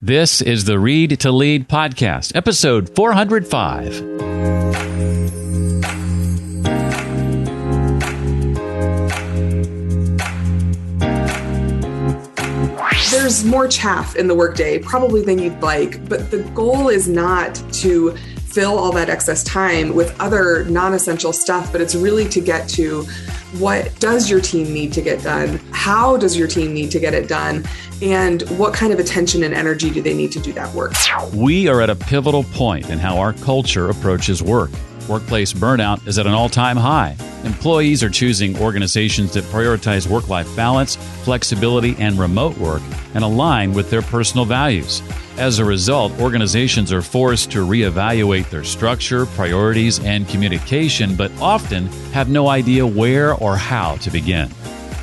This is the Read to Lead podcast, episode 405. There's more chaff in the workday, probably than you'd like, but the goal is not to fill all that excess time with other non-essential stuff, but it's really to get to what does your team need to get done? How does your team need to get it done? And what kind of attention and energy do they need to do that work? We are at a pivotal point in how our culture approaches work. Workplace burnout is at an all-time high. Employees are choosing organizations that prioritize work-life balance, flexibility, and remote work and align with their personal values. As a result, organizations are forced to reevaluate their structure, priorities, and communication, but often have no idea where or how to begin.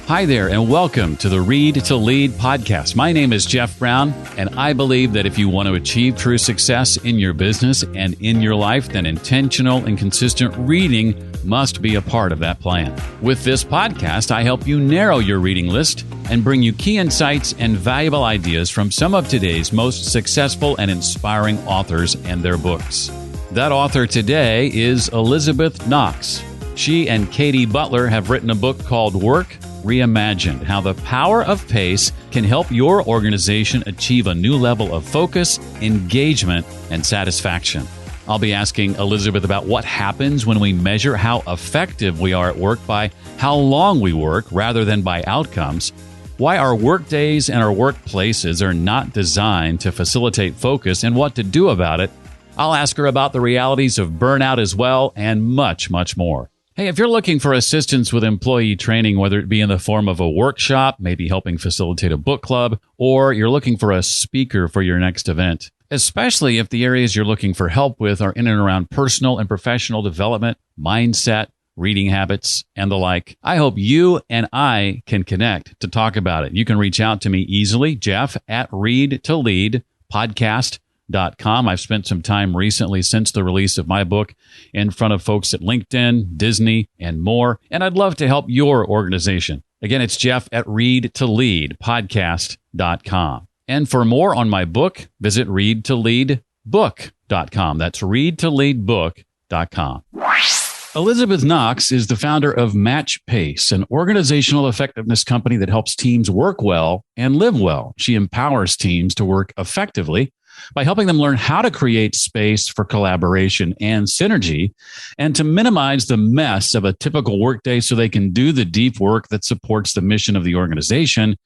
Hi there, and welcome to the Read to Lead podcast. My name is Jeff Brown, and I believe that if you want to achieve true success in your business and in your life, then intentional and consistent reading must be a part of that plan. With this podcast, I help you narrow your reading list and bring you key insights and valuable ideas from some of today's most successful and inspiring authors and their books. That author today is Elizabeth Knox. She and Katie Butler have written a book called Work, Reimagine, how the power of pace can help your organization achieve a new level of focus, engagement, and satisfaction. I'll be asking Elizabeth about what happens when we measure how effective we are at work by how long we work rather than by outcomes, why our work days and our workplaces are not designed to facilitate focus, and what to do about it. I'll ask her about the realities of burnout as well, and much, much more. Hey, if you're looking for assistance with employee training, whether it be in the form of a workshop, maybe helping facilitate a book club, or you're looking for a speaker for your next event, especially if the areas you're looking for help with are in and around personal and professional development, mindset, reading habits, and the like, I hope you and I can connect to talk about it. You can reach out to me easily, Jeff at readtoleadpodcast.com. I've spent some time recently since the release of my book in front of folks at LinkedIn, Disney, and more, and I'd love to help your organization. Again, it's Jeff at readtoleadpodcast.com. And for more on my book, visit readtoleadbook.com. That's readtoleadbook.com. Elizabeth Knox is the founder of Match Pace, an organizational effectiveness company that helps teams work well and live well. She empowers teams to work effectively by helping them learn how to create space for collaboration and synergy, and to minimize the mess of a typical workday so they can do the deep work that supports the mission of the organization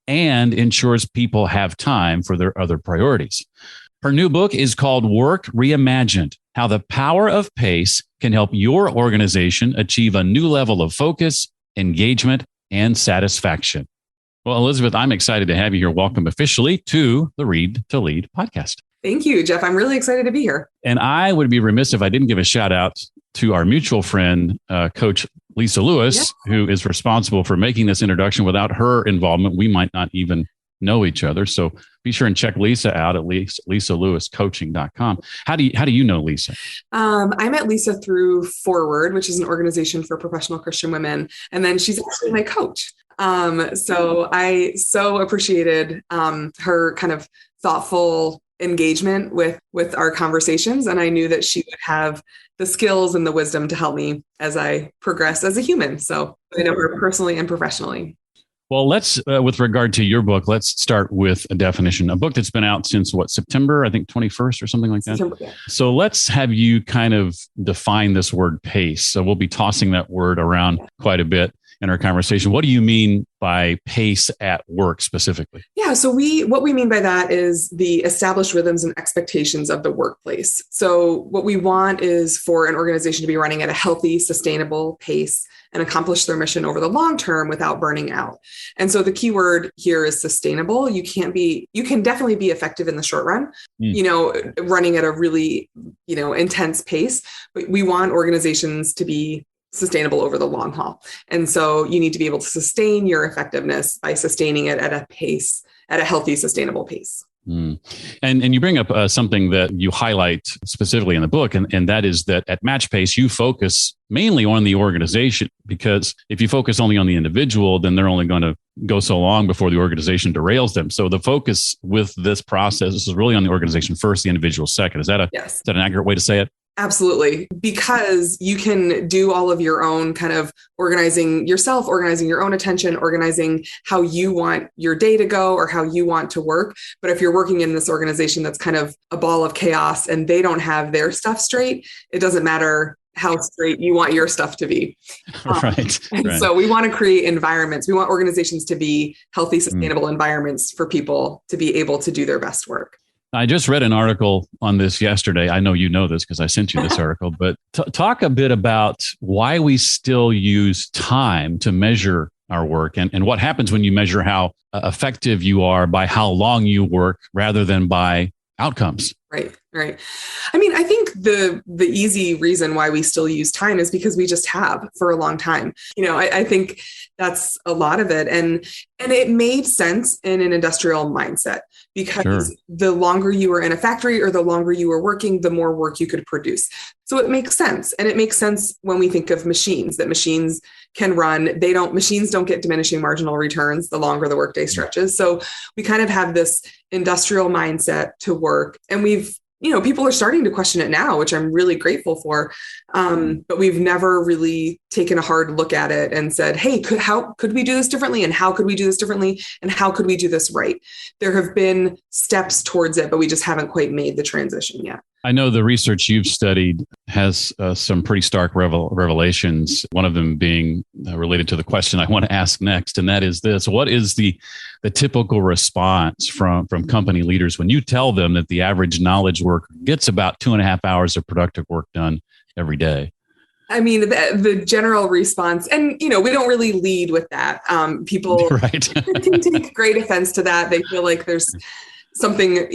and ensures people have time for their other priorities. Her new book is called Work, Reimagined, how the power of pace can help your organization achieve a new level of focus, engagement, and satisfaction. Well, Elizabeth, I'm excited to have you here. Welcome officially to the Read to Lead podcast. Thank you, Jeff. I'm really excited to be here. And I would be remiss if I didn't give a shout out to our mutual friend, Coach Lisa Lewis, who is responsible for making this introduction. Without her involvement, we might not even know each other. So be sure and check Lisa out at LisaLewisCoaching.com. How do you know Lisa? I met Lisa through Forward, which is an organization for professional Christian women. And then she's actually my coach. So I so appreciated her kind of thoughtful engagement with our conversations. And I knew that she would have the skills and the wisdom to help me as I progress as a human. So I know her personally and professionally. Well, let's, with regard to your book, let's start with a definition. A book that's been out since September, I think 21st or something like that. September, yeah. So let's have you kind of define this word pace. So we'll be tossing that word around quite a bit in our conversation. What do you mean by pace at work specifically? Yeah, so what we mean by that is the established rhythms and expectations of the workplace. So what we want is for an organization to be running at a healthy, sustainable pace and accomplish their mission over the long term without burning out. And so the key word here is sustainable. You can definitely be effective in the short run, running at a really, intense pace, but we want organizations to be sustainable over the long haul. And so you need to be able to sustain your effectiveness by sustaining it at a pace, at a healthy, sustainable pace. Mm. And you bring up something that you highlight specifically in the book, and that is that at MatchPace, you focus mainly on the organization, because if you focus only on the individual, then they're only going to go so long before the organization derails them. So the focus with this process is really on the organization first, the individual second. Is that Yes. Is that an accurate way to say it? Absolutely. Because you can do all of your own kind of organizing yourself, organizing your own attention, organizing how you want your day to go or how you want to work. But if you're working in this organization that's kind of a ball of chaos and they don't have their stuff straight, it doesn't matter how straight you want your stuff to be. Right. So we want to create environments. We want organizations to be healthy, sustainable environments for people to be able to do their best work. I just read an article on this yesterday. I know you know this because I sent you this article, but talk a bit about why we still use time to measure our work and what happens when you measure how effective you are by how long you work rather than by outcomes. Right. I mean, I think the easy reason why we still use time is because we just have for a long time. I think that's a lot of it. And it made sense in an industrial mindset because the longer you were in a factory or the longer you were working, the more work you could produce. So it makes sense. And it makes sense when we think of machines, that machines can run. Machines don't get diminishing marginal returns the longer the workday stretches. So we kind of have this industrial mindset to work. And people are starting to question it now, which I'm really grateful for. But we've never really taken a hard look at it and said, hey, how could we do this differently? And how could we do this differently? And how could we do this right? There have been steps towards it, but we just haven't quite made the transition yet. I know the research you've studied has some pretty stark revelations, one of them being related to the question I want to ask next, and that is this. What is the typical response from company leaders when you tell them that the average knowledge worker gets about 2.5 hours of productive work done every day? I mean, the general response, and, we don't really lead with that. People can take great offense to that. They feel like there's something,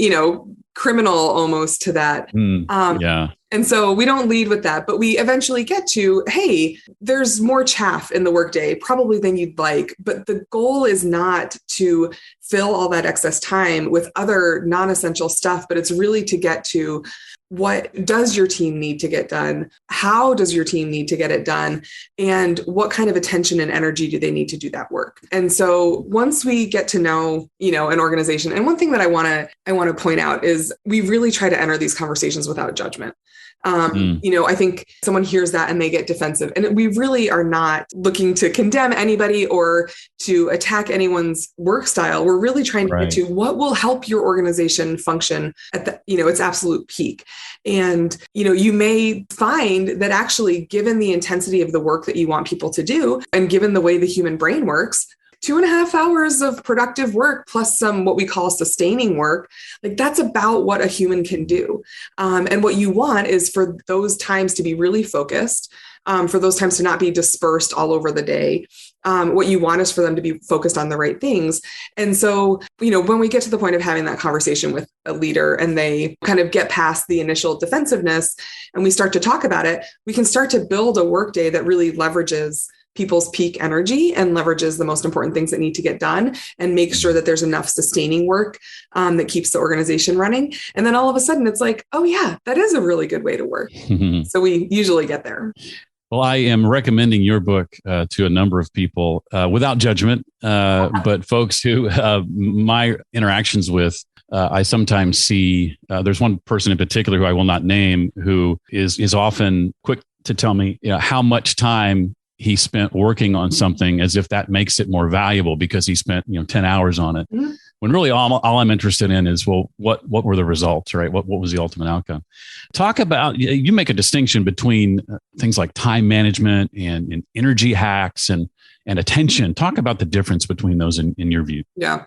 criminal almost to that. And so we don't lead with that, but we eventually get to, hey, there's more chaff in the workday, probably than you'd like. But the goal is not to fill all that excess time with other non-essential stuff, but it's really to get to what does your team need to get done? How does your team need to get it done? And what kind of attention and energy do they need to do that work? And so once we get to know, an organization, and one thing that I want to point out is we really try to enter these conversations without judgment. I think someone hears that and they get defensive, and we really are not looking to condemn anybody or to attack anyone's work style. We're really trying to get to what will help your organization function at its absolute peak. And, you may find that actually, given the intensity of the work that you want people to do, and given the way the human brain works, 2.5 hours of productive work plus some what we call sustaining work, like that's about what a human can do. And what you want is for those times to be really focused, for those times to not be dispersed all over the day. What you want is for them to be focused on the right things. And so, when we get to the point of having that conversation with a leader and they kind of get past the initial defensiveness and we start to talk about it, we can start to build a workday that really leverages people's peak energy and leverages the most important things that need to get done and make sure that there's enough sustaining work that keeps the organization running. And then all of a sudden it's like, oh yeah, that is a really good way to work. So we usually get there. Well, I am recommending your book to a number of people without judgment, but folks who my interactions with, I sometimes see, there's one person in particular who I will not name, who is often quick to tell me how much time he spent working on something, as if that makes it more valuable because he spent 10 hours on it. Mm-hmm. When really all I'm interested in is, well, what were the results, right? What was the ultimate outcome? Talk about, you make a distinction between things like time management and energy hacks and attention. Talk about the difference between those in your view. Yeah.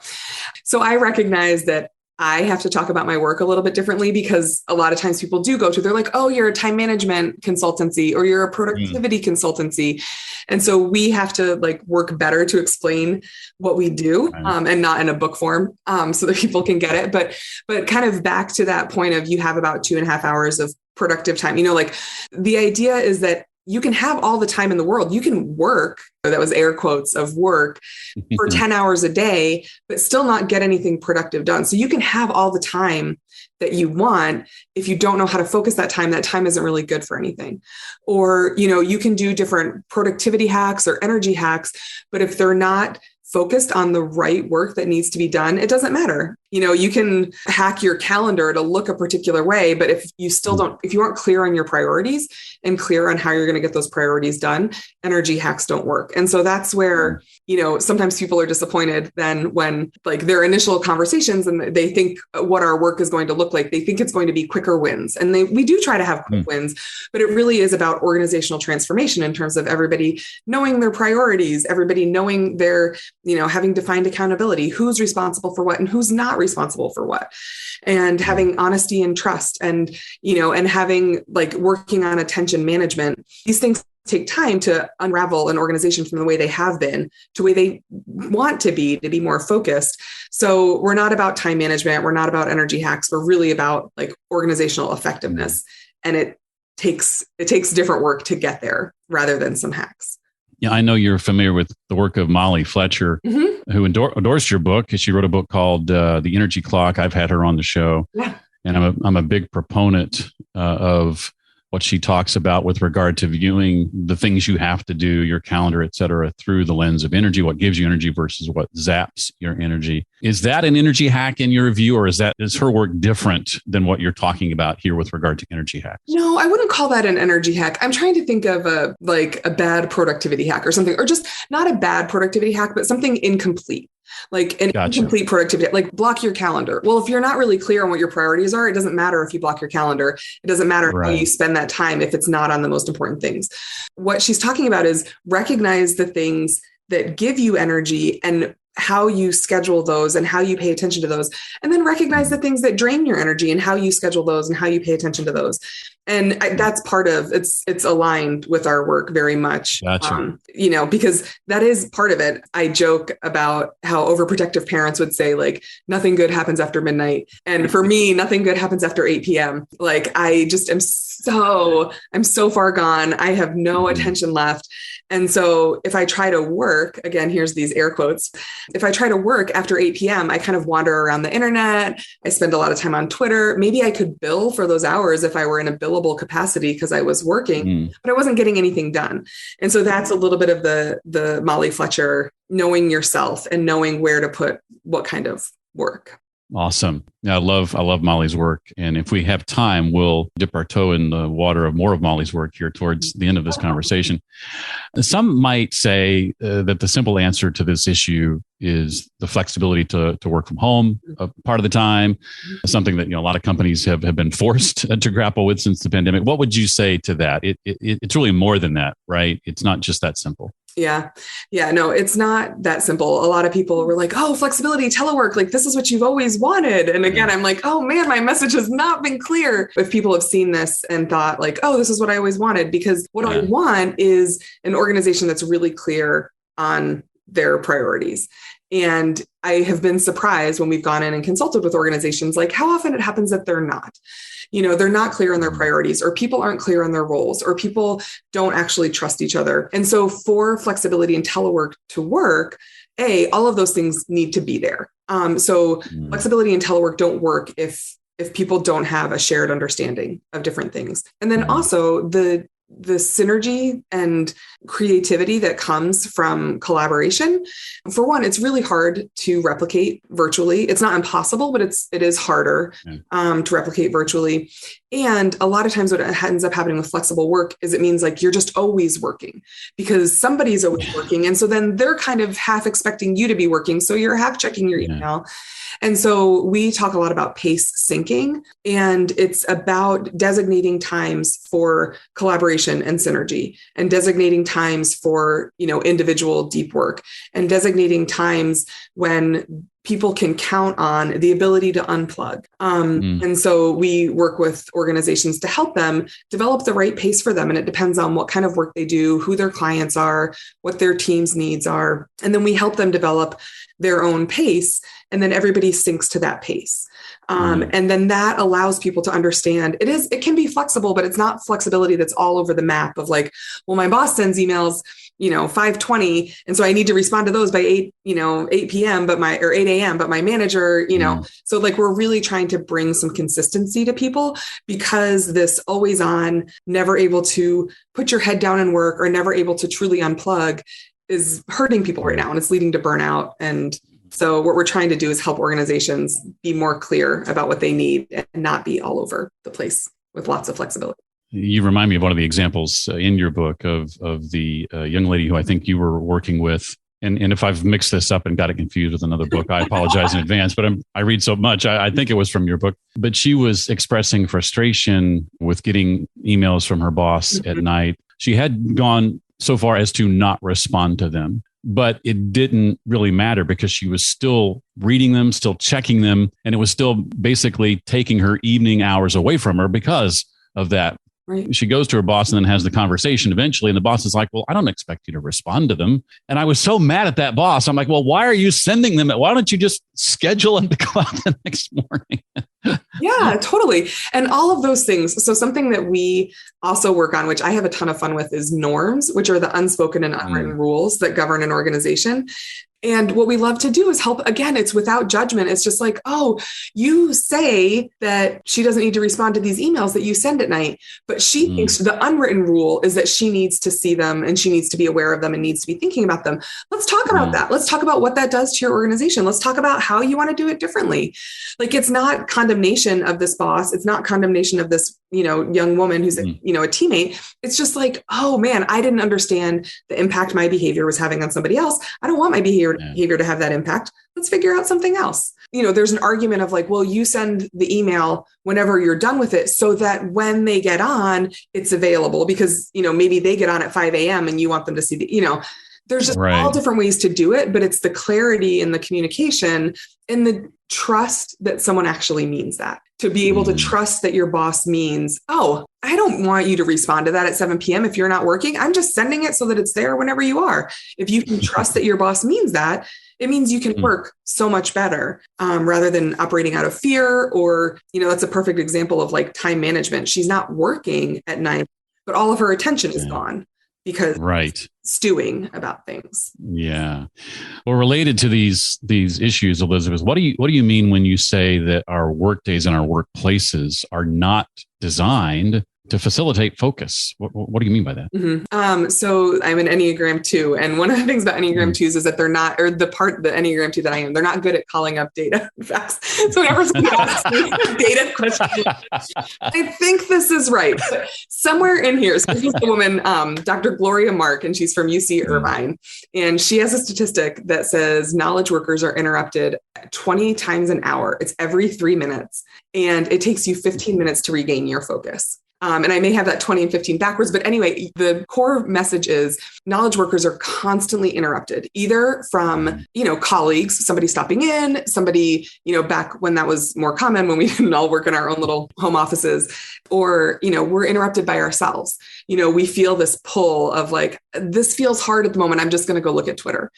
So I recognize that I have to talk about my work a little bit differently because a lot of times people do they're like, oh, you're a time management consultancy or you're a productivity consultancy. And so we have to work better to explain what we do and not in a book form so that people can get it. But kind of back to that point of you have about 2.5 hours of productive time. The idea is that you can have all the time in the world. You can work, that was air quotes of work, for 10 hours a day, but still not get anything productive done. So you can have all the time that you want. If you don't know how to focus that time isn't really good for anything. Or, you can do different productivity hacks or energy hacks, but if they're not focused on the right work that needs to be done, it doesn't matter. You can hack your calendar to look a particular way, but if you aren't clear on your priorities and clear on how you're going to get those priorities done, energy hacks don't work. And so that's where, sometimes people are disappointed then when like their initial conversations and they think what our work is going to look like, they think it's going to be quicker wins. And we do try to have quick wins, but it really is about organizational transformation in terms of everybody knowing their priorities, everybody knowing their, having defined accountability, who's responsible for what and who's not responsible for what, and having honesty and trust and, and having like working on attention management. These things take time to unravel an organization from the way they have been to the way they want to be more focused. So we're not about time management. We're not about energy hacks. We're really about like organizational effectiveness. And it takes different work to get there rather than some hacks. Yeah, I know you're familiar with the work of Molly Fletcher, who endorsed your book. She wrote a book called The Energy Clock. I've had her on the show, and I'm a big proponent of what she talks about with regard to viewing the things you have to do, your calendar, et cetera, through the lens of energy, what gives you energy versus what zaps your energy. Is that an energy hack in your view, or is her work different than what you're talking about here with regard to energy hacks? No, I wouldn't call that an energy hack. I'm trying to think of a bad productivity hack or something, or just not a bad productivity hack, but something incomplete. Like an incomplete productivity, like block your calendar. Well, if you're not really clear on what your priorities are, it doesn't matter if you block your calendar. It doesn't matter how you spend that time if it's not on the most important things. What she's talking about is recognize the things that give you energy and how you schedule those and how you pay attention to those. And then recognize the things that drain your energy and how you schedule those and how you pay attention to those. And that's part of it's aligned with our work very much, gotcha. Because that is part of it. I joke about how overprotective parents would say, like, nothing good happens after midnight. And for me, nothing good happens after 8 p.m. Like, I just I'm so far gone. I have no attention left. And so if I try to work, again, here's these air quotes. If I try to work after 8 p.m., I kind of wander around the internet. I spend a lot of time on Twitter. Maybe I could bill for those hours if I were in a billable capacity because I was working, but I wasn't getting anything done. And so that's a little bit of the Molly Fletcher, knowing yourself and knowing where to put what kind of work. Awesome. I love Molly's work. And if we have time, we'll dip our toe in the water of more of Molly's work here towards the end of this conversation. Some might say that the simple answer to this issue is the flexibility to work from home part of the time, something that a lot of companies have been forced to grapple with since the pandemic. What would you say to that? It's really more than that, right? It's not just that simple. Yeah. No, it's not that simple. A lot of people were like, oh, flexibility, telework, like this is what you've always wanted. And again, I'm like, oh man, my message has not been clear. If people have seen this and thought like, oh, this is what I always wanted, because what I want is an organization that's really clear on their priorities. And I have been surprised when we've gone in and consulted with organizations, like how often it happens that they're not. They're not clear on their priorities, or people aren't clear on their roles, or people don't actually trust each other. And so for flexibility and telework to work, all of those things need to be there. So flexibility and telework don't work if people don't have a shared understanding of different things. And then also the synergy and creativity that comes from collaboration. For one, it's really hard to replicate virtually. It's not impossible, but it is harder to replicate virtually. And a lot of times what ends up happening with flexible work is it means like you're just always working because somebody's always working. And so then they're kind of half expecting you to be working. So you're half checking your email. And so we talk a lot about pace syncing, and it's about designating times for collaboration and synergy, and designating times for, individual deep work, and designating times when people can count on the ability to unplug. And so we work with organizations to help them develop the right pace for them. And it depends on what kind of work they do, who their clients are, what their team's needs are. And then we help them develop their own pace. And then everybody syncs to that pace. And then that allows people to understand it can be flexible, but it's not flexibility that's all over the map of like, well, my boss sends emails, 5:20. And so I need to respond to those by 8 p.m., or 8 a.m. But my manager, so like we're really trying to bring some consistency to people, because this always on, never able to put your head down and work, or never able to truly unplug, is hurting people right now. And it's leading to burnout. And so what we're trying to do is help organizations be more clear about what they need and not be all over the place with lots of flexibility. You remind me of one of the examples in your book of the young lady who I think you were working with. And if I've mixed this up and got it confused with another book, I apologize in advance, but I read so much. I think it was from your book, but she was expressing frustration with getting emails from her boss at night. She had gone so far as to not respond to them, but it didn't really matter because she was still reading them, still checking them. And it was still basically taking her evening hours away from her because of that. Right. She goes to her boss and then has the conversation eventually. And the boss is like, well, I don't expect you to respond to them. And I was so mad at that boss. I'm like, well, why are you sending them? Why don't you just schedule them to go out the next morning? Yeah, totally. And all of those things. So something that we also work on, which I have a ton of fun with, is norms, which are the unspoken and unwritten rules that govern an organization. And what we love to do is help. Again, it's without judgment. It's just like, oh, you say that she doesn't need to respond to these emails that you send at night, but she thinks the unwritten rule is that she needs to see them and she needs to be aware of them and needs to be thinking about them. Let's talk about that. Let's talk about what that does to your organization. Let's talk about how you want to do it differently. Like, it's not condemnation of this boss. It's not condemnation of this, young woman who's a teammate. It's just like, oh man, I didn't understand the impact my behavior was having on somebody else. I don't want my behavior to have that impact. Let's figure out something else. There's an argument of like, well, you send the email whenever you're done with it so that when they get on, it's available, because, maybe they get on at 5 a.m. and you want them to see there's just all different ways to do it, but it's the clarity and the communication and the trust that someone actually means that. To be able to trust that your boss means, oh, I don't want you to respond to that at 7 p.m. if you're not working. I'm just sending it so that it's there whenever you are. If you can trust that your boss means that, it means you can work so much better rather than operating out of fear. Or, that's a perfect example of like time management. She's not working at night, but all of her attention is gone because stewing about things. Yeah. Well, related to these issues, Elizabeth, what do you mean when you say that our work days and our workplaces are not designed to facilitate focus? What do you mean by that? So I'm an Enneagram 2. And one of the things about Enneagram 2s is that they're not, or the Enneagram 2 that I am, they're not good at calling up data facts. So whenever somebody asks me a data question, I think this is right. But somewhere in here, so this is the woman, Dr. Gloria Mark, and she's from UC Irvine. And she has a statistic that says knowledge workers are interrupted 20 times an hour. It's every 3 minutes. And it takes you 15 minutes to regain your focus. And I may have that 20 and 15 backwards, but anyway, the core message is knowledge workers are constantly interrupted, either from, colleagues, somebody stopping in, somebody, back when that was more common, when we didn't all work in our own little home offices, or, we're interrupted by ourselves. We feel this pull of like, this feels hard at the moment. I'm just going to go look at Twitter.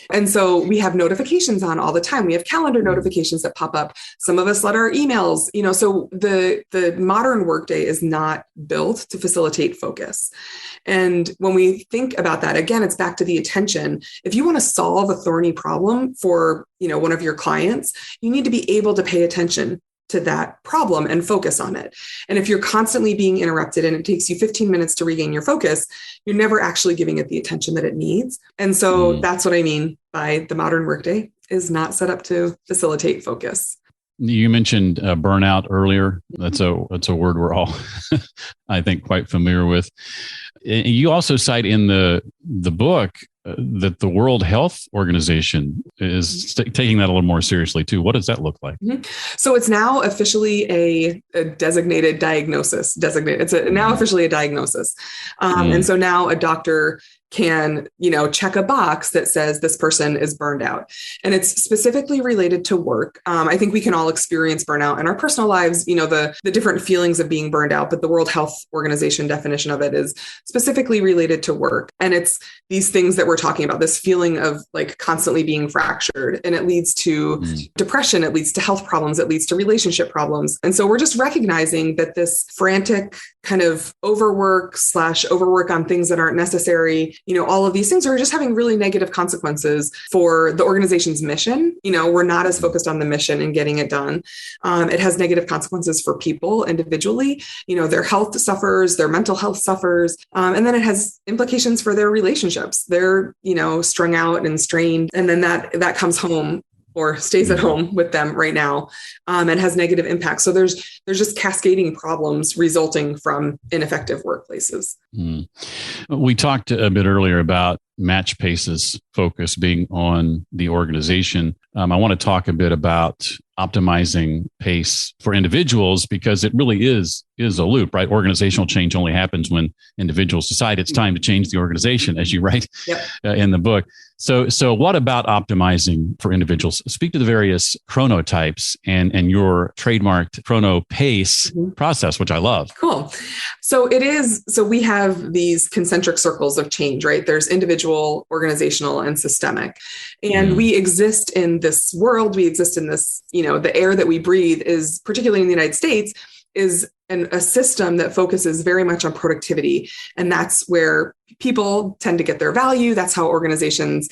And so we have notifications on all the time. We have calendar notifications that pop up. Some of us let our emails, so the modern workday is not built to facilitate focus. And when we think about that, again, it's back to the attention. If you want to solve a thorny problem for, one of your clients, you need to be able to pay attention to that problem and focus on it. And if you're constantly being interrupted and it takes you 15 minutes to regain your focus, you're never actually giving it the attention that it needs. And so that's what I mean by the modern workday is not set up to facilitate focus. You mentioned burnout earlier. That's a word we're all, I think, quite familiar with. You also cite in the book that the World Health Organization is taking that a little more seriously too. What does that look like? So it's now officially a designated diagnosis. It's now officially a diagnosis. And so now a doctor can, check a box that says this person is burned out. And it's specifically related to work. I think we can all experience burnout in our personal lives, the different feelings of being burned out, but the World Health Organization definition of it is specifically related to work. And it's these things that we're talking about, this feeling of like constantly being fractured, and it leads to depression, it leads to health problems, it leads to relationship problems. And so we're just recognizing that this frantic kind of overwork on things that aren't necessary, all of these things are just having really negative consequences for the organization's mission. We're not as focused on the mission and getting it done. It has negative consequences for people individually. Their health suffers, their mental health suffers. And then it has implications for their relationships. They're, strung out and strained. And then that comes home or stays at home with them right now, and has negative impacts. So there's just cascading problems resulting from ineffective workplaces. We talked a bit earlier about Match Pace's focus being on the organization. I want to talk a bit about optimizing pace for individuals, because it really is a loop, right? Organizational change only happens when individuals decide it's time to change the organization, as you write in the book. So what about optimizing for individuals? Speak to the various chronotypes and your trademarked chrono pace process, which I love. Cool. So we have these concentric circles of change, right? There's individual, organizational, and systemic. And we exist in this world, we exist in this, the air that we breathe is, particularly in the United States, is a system that focuses very much on productivity. And that's where people tend to get their value. That's how organizations,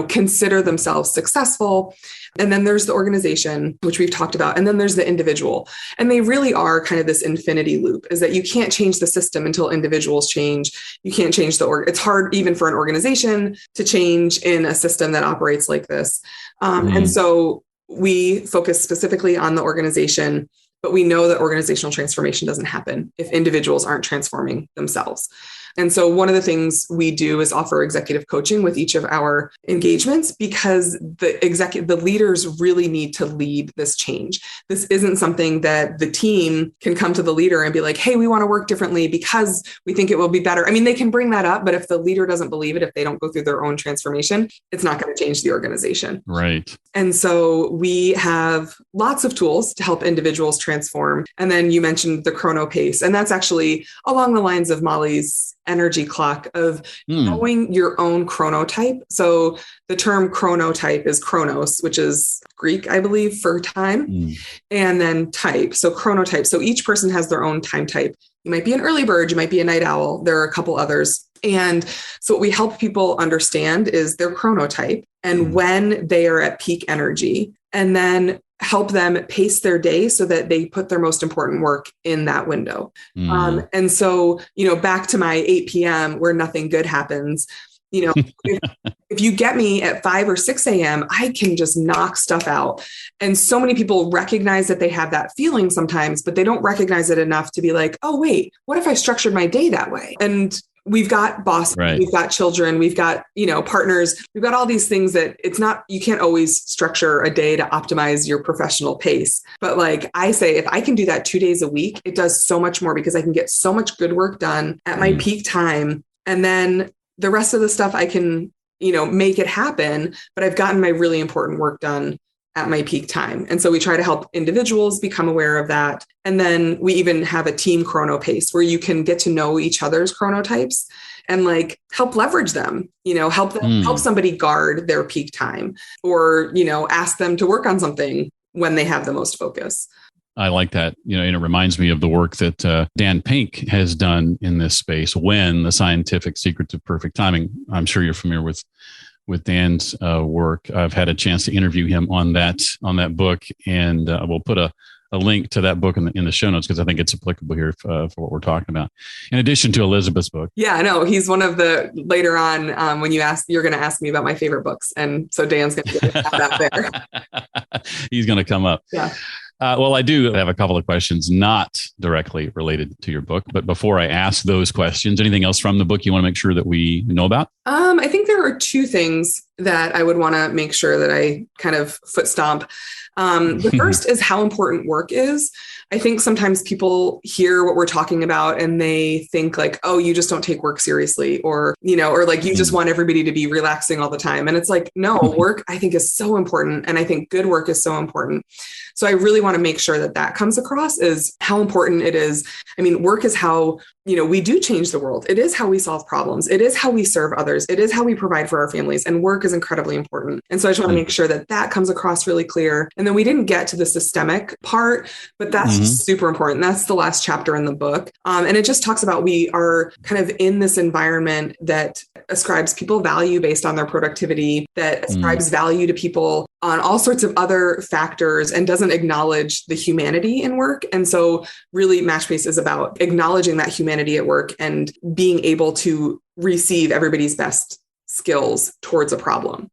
consider themselves successful. And then there's the organization, which we've talked about. And then there's the individual. And they really are kind of this infinity loop, is that you can't change the system until individuals change. You can't change it's hard even for an organization to change in a system that operates like this. And so we focus specifically on the organization, but we know that organizational transformation doesn't happen if individuals aren't transforming themselves. And so one of the things we do is offer executive coaching with each of our engagements, because the leaders really need to lead this change. This isn't something that the team can come to the leader and be like, hey, we want to work differently because we think it will be better. I mean, they can bring that up, but if the leader doesn't believe it, if they don't go through their own transformation, it's not going to change the organization. Right. And so we have lots of tools to help individuals transform. And then you mentioned the chrono pace, and that's actually along the lines of Molly's energy clock of knowing your own chronotype. So the term chronotype is chronos, which is Greek, I believe, for time, and then type. So chronotype. So each person has their own time type. You might be an early bird, you might be a night owl. There are a couple others. And so what we help people understand is their chronotype and when they are at peak energy, and then help them pace their day so that they put their most important work in that window. And so, back to my 8 p.m. where nothing good happens, if you get me at 5 or 6 a.m., I can just knock stuff out. And so many people recognize that they have that feeling sometimes, but they don't recognize it enough to be like, oh, wait, what if I structured my day that way? And we've got bosses, we've got children, we've got, partners, we've got all these things that you can't always structure a day to optimize your professional pace. But like I say, if I can do that 2 days a week, it does so much more, because I can get so much good work done at my peak time. And then the rest of the stuff I can, make it happen, but I've gotten my really important work done at my peak time. And so we try to help individuals become aware of that. And then we even have a team chrono pace where you can get to know each other's chronotypes and like help leverage them, help somebody guard their peak time, or, ask them to work on something when they have the most focus. I like that, and it reminds me of the work that Dan Pink has done in this space, When, the Scientific Secrets of Perfect Timing. I'm sure you're familiar with Dan's work. I've had a chance to interview him on that book, and we'll put a link to that book in the show notes, because I think it's applicable here for what we're talking about. In addition to Elizabeth's book. Yeah, no, he's one of the later on when you're going to ask me about my favorite books, and so Dan's going to have that there. He's going to come up. Yeah. Well, I do have a couple of questions not directly related to your book, but before I ask those questions, anything else from the book you want to make sure that we know about? I think there are two things that I would want to make sure that I kind of foot stomp. The first is how important work is. I think sometimes people hear what we're talking about and they think like, oh, you just don't take work seriously, or, or like you just want everybody to be relaxing all the time. And it's like, no, work I think is so important. And I think good work is so important. So I really want to make sure that that comes across is how important it is. I mean, work is how, we do change the world. It is how we solve problems. It is how we serve others. It is how we provide for our families, and work is incredibly important. And so I just want to make sure that that comes across really clear. And then we didn't get to the systemic part, but that's just super important. That's the last chapter in the book. And it just talks about we are kind of in this environment that ascribes people value based on their productivity, that ascribes value to people on all sorts of other factors and doesn't acknowledge the humanity in work. And so really Matchpace is about acknowledging that humanity at work and being able to receive everybody's best skills towards a problem.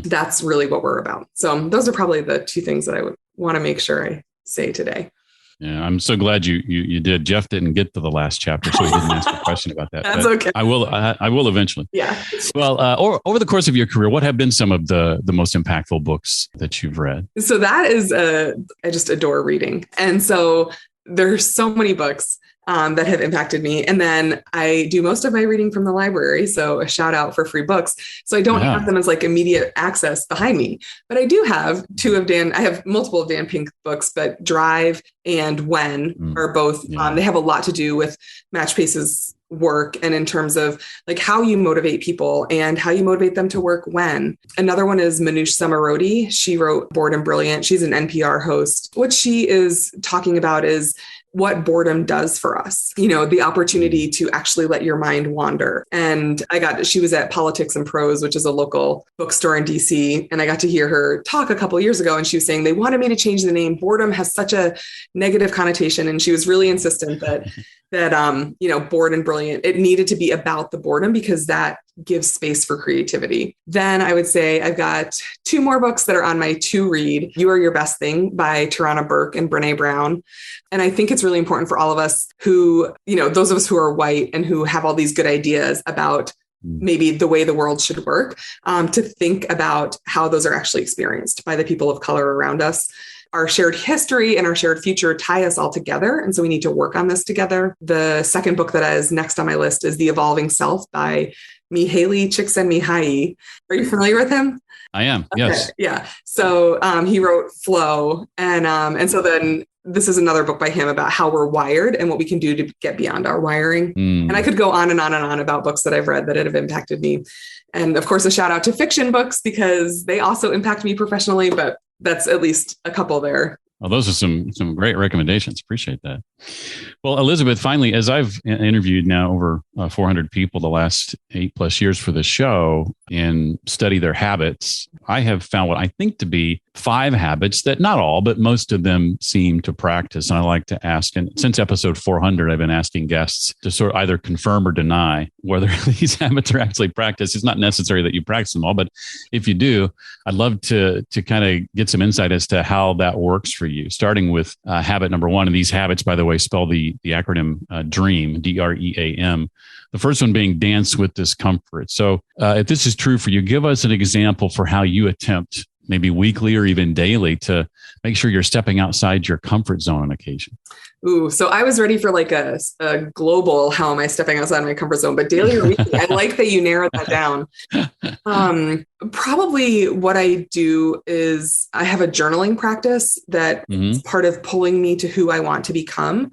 That's really what we're about. So those are probably the two things that I would want to make sure I say today. Yeah, I'm so glad you did. Jeff didn't get to the last chapter, so he didn't ask a question about that. That's okay. I will eventually. Yeah. Well, over the course of your career, what have been some of the most impactful books that you've read? So that is, I just adore reading. And so there's so many books that have impacted me. And then I do most of my reading from the library. So a shout out for free books. So I don't have them as like immediate access behind me, but I do have I have multiple of Dan Pink books, but Drive and When are both, they have a lot to do with Matchpace's work and in terms of like how you motivate people and how you motivate them to work when. Another one is Manoush Samarodi. She wrote Bored and Brilliant. She's an NPR host. What she is talking about is what boredom does for us, the opportunity to actually let your mind wander. And she was at Politics and Prose, which is a local bookstore in DC. And I got to hear her talk a couple of years ago. And she was saying, they wanted me to change the name. Boredom has such a negative connotation. And she was really insistent that Bored and Brilliant, it needed to be about the boredom because that gives space for creativity. Then I would say I've got two more books that are on my to read. You Are Your Best Thing by Tarana Burke and Brene Brown. And I think it's really important for all of us who, those of us who are white and who have all these good ideas about maybe the way the world should work, to think about how those are actually experienced by the people of color around us. Our shared history and our shared future tie us all together. And so we need to work on this together. The second book that is next on my list is The Evolving Self by Mihaly Csikszentmihalyi. Are you familiar with him? I am. Okay. Yes. Yeah. So he wrote Flow. And so then this is another book by him about how we're wired and what we can do to get beyond our wiring. And I could go on and on and on about books that I've read that have impacted me. And of course, a shout out to fiction books because they also impact me professionally, but that's at least a couple there. Well, those are some great recommendations. Appreciate that. Well, Elizabeth, finally, as I've interviewed now over 400 people the last 8+ years for this show and study their habits, I have found what I think to be 5 habits that not all, but most of them seem to practice. And I like to ask, and since episode 400, I've been asking guests to sort of either confirm or deny whether these habits are actually practiced. It's not necessary that you practice them all, but if you do, I'd love to kind of get some insight as to how that works for you, starting with habit number 1. And these habits, by the way, spell the acronym DREAM, DREAM. The first one being dance with discomfort. So if this is true for you, give us an example for how you attempt maybe weekly or even daily to make sure you're stepping outside your comfort zone on occasion. Ooh, so I was ready for like a global, how am I stepping outside my comfort zone? But daily or weekly, I like that you narrowed that down. Probably what I do is I have a journaling practice that is part of pulling me to who I want to become.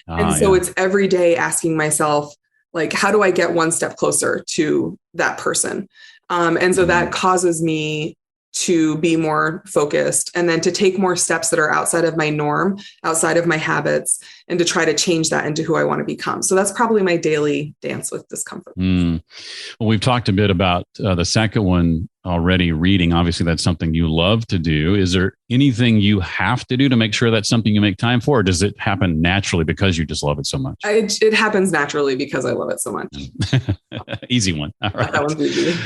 And so it's every day asking myself, like, how do I get one step closer to that person? And so that causes me to be more focused and then to take more steps that are outside of my norm, outside of my habits, and to try to change that into who I want to become. So that's probably my daily dance with discomfort. Well, we've talked a bit about the second one already, reading. Obviously, that's something you love to do. Is there anything you have to do to make sure that's something you make time for? Or does it happen naturally because you just love it so much? It happens naturally because I love it so much. Easy one. All right. That one's easy.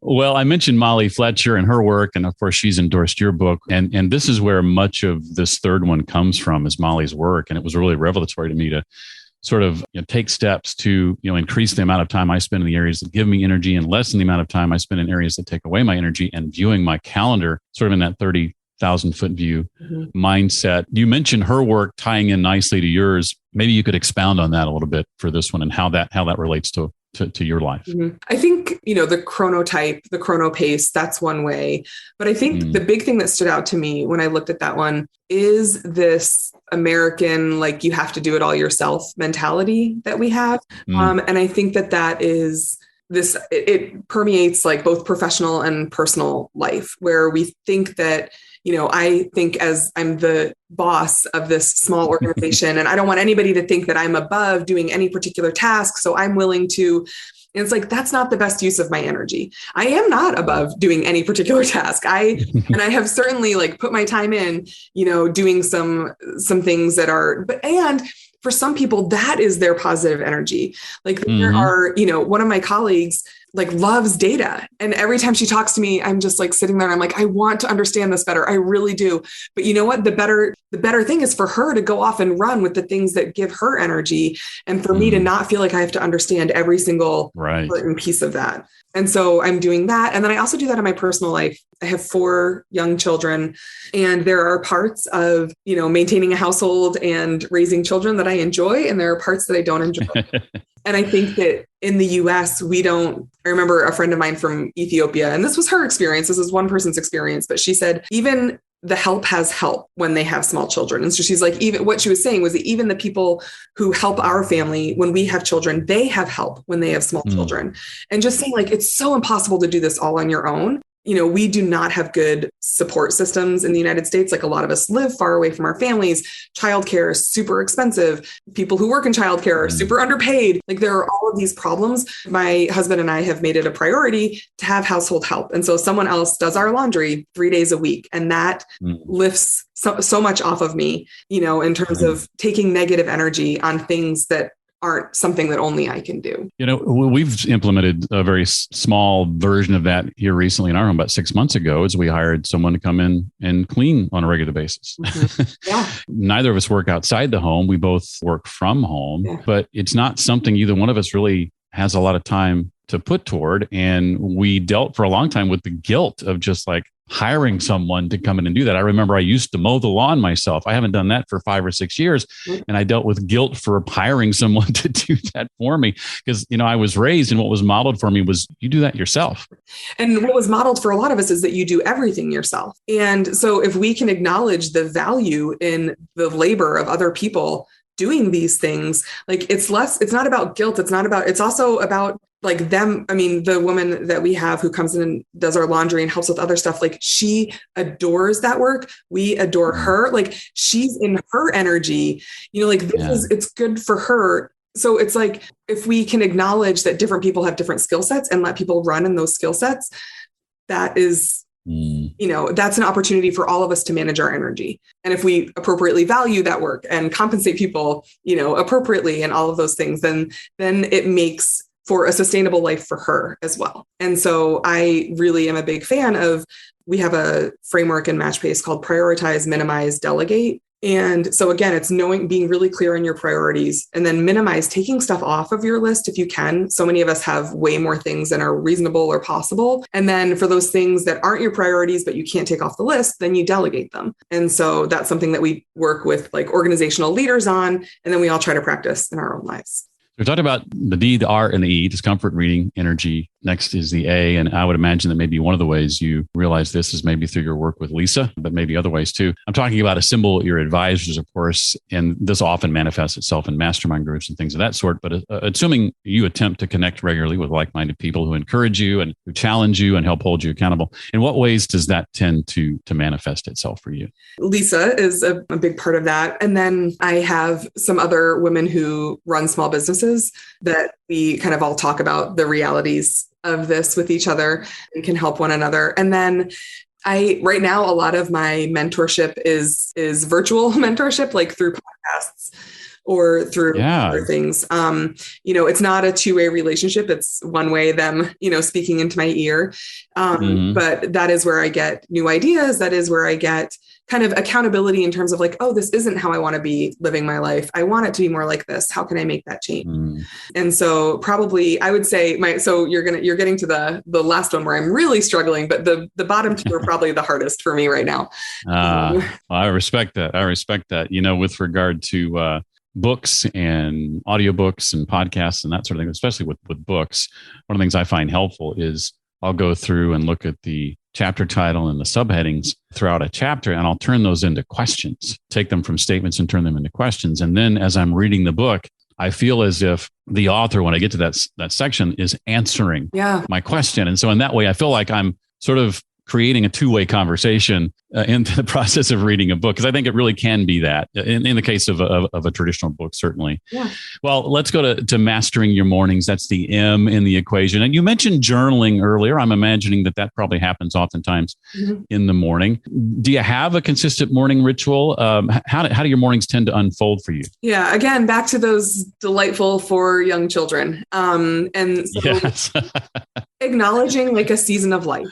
Well, I mentioned Molly Fletcher and her work, and of course, she's endorsed your book. And this is where much of this third one comes from, is Molly's work. And it was really revelatory to me to sort of take steps to increase the amount of time I spend in the areas that give me energy and lessen the amount of time I spend in areas that take away my energy, and viewing my calendar sort of in that 30,000 foot view mindset. You mentioned her work tying in nicely to yours. Maybe you could expound on that a little bit for this one and how that relates to your life. I think, the chronotype, the chrono pace, that's one way. But I think the big thing that stood out to me when I looked at that one is this American, like, you have to do it all yourself mentality that we have. And I think that is this, it permeates like both professional and personal life, where we think that, I think as I'm the boss of this small organization and I don't want anybody to think that I'm above doing any particular task. So I'm willing to, and it's like, that's not the best use of my energy. I am not above doing any particular task. And I have certainly like put my time in, doing some things that are, and for some people, that is their positive energy. Like there are, one of my colleagues like loves data. And every time she talks to me, I'm just like sitting there and I'm like, I want to understand this better. I really do. But you know what? The better thing is for her to go off and run with the things that give her energy. And for me to not feel like I have to understand every single important piece of that. And so I'm doing that. And then I also do that in my personal life. I have 4 young children, and there are parts of, maintaining a household and raising children that I enjoy. And there are parts that I don't enjoy. And I think that in the US, I remember a friend of mine from Ethiopia, and this was her experience. This is one person's experience, but she said, even the help has help when they have small children. And so she's like, even what she was saying was that even the people who help our family when we have children, they have help when they have small children. And just saying like, it's so impossible to do this all on your own. We do not have good support systems in the United States. Like a lot of us live far away from our families. Childcare is super expensive. People who work in childcare are super underpaid. Like there are all of these problems. My husband and I have made it a priority to have household help. And so someone else does our laundry 3 days a week. And that lifts so much off of me, in terms of taking negative energy on things that aren't something that only I can do. We've implemented a very small version of that here recently in our home about 6 months ago, as we hired someone to come in and clean on a regular basis. Yeah. Neither of us work outside the home. We both work from home, but it's not something either one of us really has a lot of time to put toward. And we dealt for a long time with the guilt of just like hiring someone to come in and do that. I remember I used to mow the lawn myself. I haven't done that for 5 or 6 years. And I dealt with guilt for hiring someone to do that for me because, I was raised and what was modeled for me was you do that yourself. And what was modeled for a lot of us is that you do everything yourself. And so if we can acknowledge the value in the labor of other people doing these things, like it's not about guilt. It's also about like them. I mean, the woman that we have who comes in and does our laundry and helps with other stuff, like she adores that work. We adore her. Like she's in her energy, it's good for her. So it's like, if we can acknowledge that different people have different skill sets and let people run in those skill sets, that is, that's an opportunity for all of us to manage our energy. And if we appropriately value that work and compensate people, appropriately and all of those things, then it makes for a sustainable life for her as well. And so I really am a big fan of, we have a framework in MatchPace called prioritize, minimize, delegate. And so again, it's being really clear on your priorities, and then minimize taking stuff off of your list if you can. So many of us have way more things than are reasonable or possible. And then for those things that aren't your priorities, but you can't take off the list, then you delegate them. And so that's something that we work with like organizational leaders on, and then we all try to practice in our own lives. We talked about the D, the R, and the E, discomfort, reading, energy. Next is the A. And I would imagine that maybe one of the ways you realize this is maybe through your work with Lisa, but maybe other ways too. I'm talking about assemble your advisors, of course, and this often manifests itself in mastermind groups and things of that sort. But assuming you attempt to connect regularly with like-minded people who encourage you and who challenge you and help hold you accountable, in what ways does that tend to manifest itself for you? Lisa is a big part of that. And then I have some other women who run small businesses that we kind of all talk about the realities of this with each other and can help one another. And then right now, a lot of my mentorship is virtual mentorship, like through podcasts or through Yeah. other things. It's not a two-way relationship. It's one way, them, speaking into my ear. But that is where I get new ideas. That is where I get kind of accountability in terms of like, oh, this isn't how I want to be living my life. I want it to be more like this. How can I make that change? And so probably I would say so you're getting to the last one where I'm really struggling, but the bottom two are probably the hardest for me right now. I respect that. With regard to books and audiobooks and podcasts and that sort of thing, especially with books, one of the things I find helpful is I'll go through and look at the chapter title and the subheadings throughout a chapter, and I'll turn those into questions, take them from statements and turn them into questions. And then as I'm reading the book, I feel as if the author, when I get to that section, is answering my question. And so in that way, I feel like I'm sort of creating a two-way conversation in the process of reading a book, because I think it really can be that in the case of a traditional book, certainly. Yeah. Well, let's go to mastering your mornings. That's the M in the equation. And you mentioned journaling earlier. I'm imagining that probably happens oftentimes in the morning. Do you have a consistent morning ritual? How do your mornings tend to unfold for you? Yeah. Again, back to those delightful for young children. And so yes. Acknowledging like a season of life.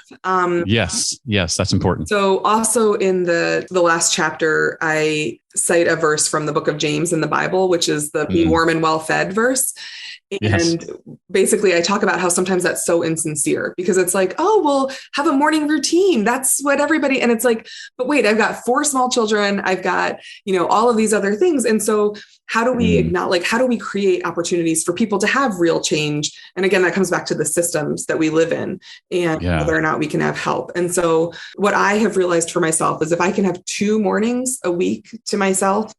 Yes, that's important. So also in the last chapter, I cite a verse from the book of James in the Bible, which is the be warm and well fed verse. And basically I talk about how sometimes that's so insincere, because it's like, oh, well, have a morning routine. That's what everybody, and it's like, but wait, I've got 4 small children. I've got, all of these other things. And so how do we how do we create opportunities for people to have real change? And again, that comes back to the systems that we live in and whether or not we can have help. And so what I have realized for myself is if I can have 2 mornings a week to myself,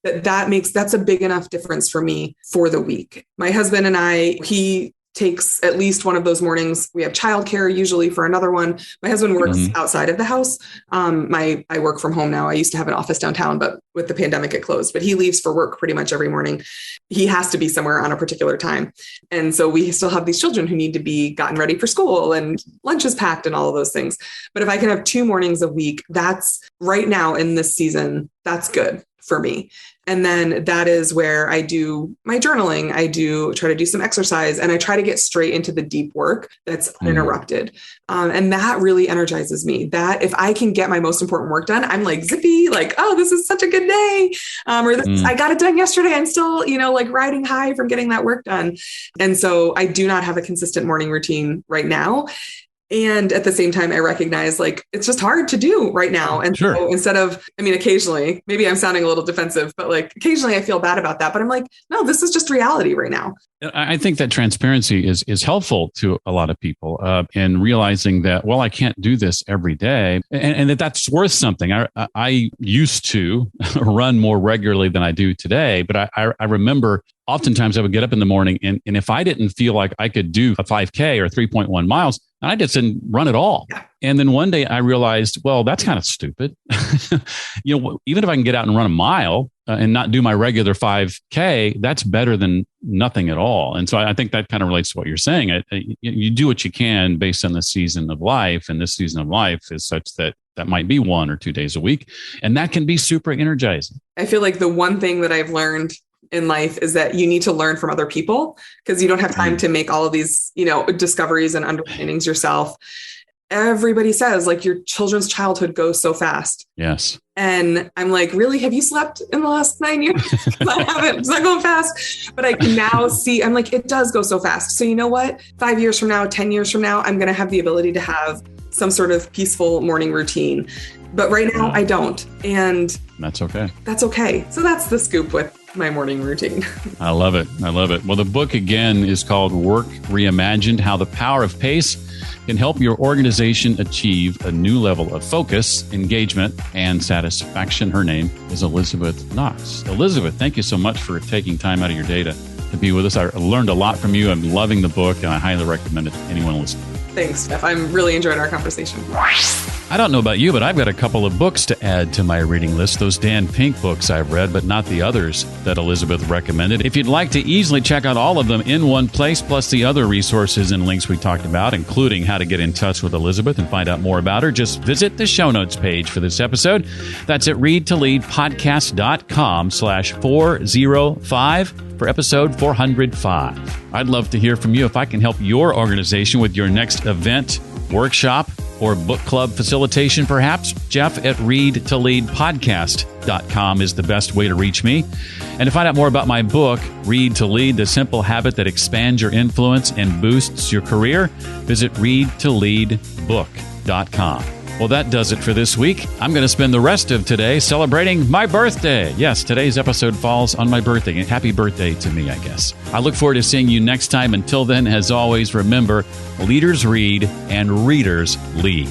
that's a big enough difference for me for the week. My husband and he takes at least one of those mornings. We have childcare usually for another one. My husband works outside of the house. I work from home now. I used to have an office downtown, but with the pandemic, it closed. But he leaves for work pretty much every morning. He has to be somewhere on a particular time. And so we still have these children who need to be gotten ready for school and lunch is packed and all of those things. But if I can have 2 mornings a week, that's right now in this season, that's good for me. And then that is where I do my journaling. I do try to do some exercise, and I try to get straight into the deep work that's uninterrupted. And that really energizes me. That if I can get my most important work done, I'm like zippy, like, oh, this is such a good day. I got it done yesterday. I'm still, like riding high from getting that work done. And so I do not have a consistent morning routine right now. And at the same time, I recognize like it's just hard to do right now. And so instead of, occasionally, maybe I'm sounding a little defensive, but like occasionally I feel bad about that. But I'm like, no, this is just reality right now. I think that transparency is helpful to a lot of people in realizing that, well, I can't do this every day, and that's worth something. I used to run more regularly than I do today, but I remember oftentimes I would get up in the morning and if I didn't feel like I could do a 5K or 3.1 miles, I just didn't run at all. And then one day I realized, well, that's kind of stupid. Even if I can get out and run a mile and not do my regular 5K, that's better than nothing at all. And so I think that kind of relates to what you're saying. You do what you can based on the season of life. And this season of life is such that might be 1 or 2 days a week. And that can be super energizing. I feel like the one thing that I've learned in life is that you need to learn from other people, because you don't have time to make all of these, discoveries and understandings yourself. Everybody says like your children's childhood goes so fast. Yes. And I'm like, really? Have you slept in the last 9 years? I haven't. It's not going fast. But I can now see, I'm like, it does go so fast. So you know what? 5 years from now, 10 years from now, I'm going to have the ability to have some sort of peaceful morning routine. But right now I don't. And that's okay. That's okay. So that's the scoop with my morning routine. I love it. Well, the book again is called Work Reimagined: How the Power of Pace Can Help Your Organization Achieve a New Level of Focus, Engagement, and Satisfaction. Her name is Elizabeth Knox. Elizabeth, thank you so much for taking time out of your day to be with us. I learned a lot from you. I'm loving the book, and I highly recommend it to anyone listening. Thanks, Steph. I'm really enjoying our conversation. I don't know about you, but I've got a couple of books to add to my reading list. Those Dan Pink books I've read, but not the others that Elizabeth recommended. If you'd like to easily check out all of them in one place, plus the other resources and links we talked about, including how to get in touch with Elizabeth and find out more about her, just visit the show notes page for this episode. That's at readtoleadpodcast.com/405 for episode 405. I'd love to hear from you if I can help your organization with your next event, workshop, or book club facilitation, perhaps. Jeff at readtoleadpodcast.com is the best way to reach me. And to find out more about my book, Read to Lead, The Simple Habit That Expands Your Influence and Boosts Your Career, visit readtoleadbook.com. Well, that does it for this week. I'm going to spend the rest of today celebrating my birthday. Yes, today's episode falls on my birthday. Happy birthday to me, I guess. I look forward to seeing you next time. Until then, as always, remember, leaders read and readers lead.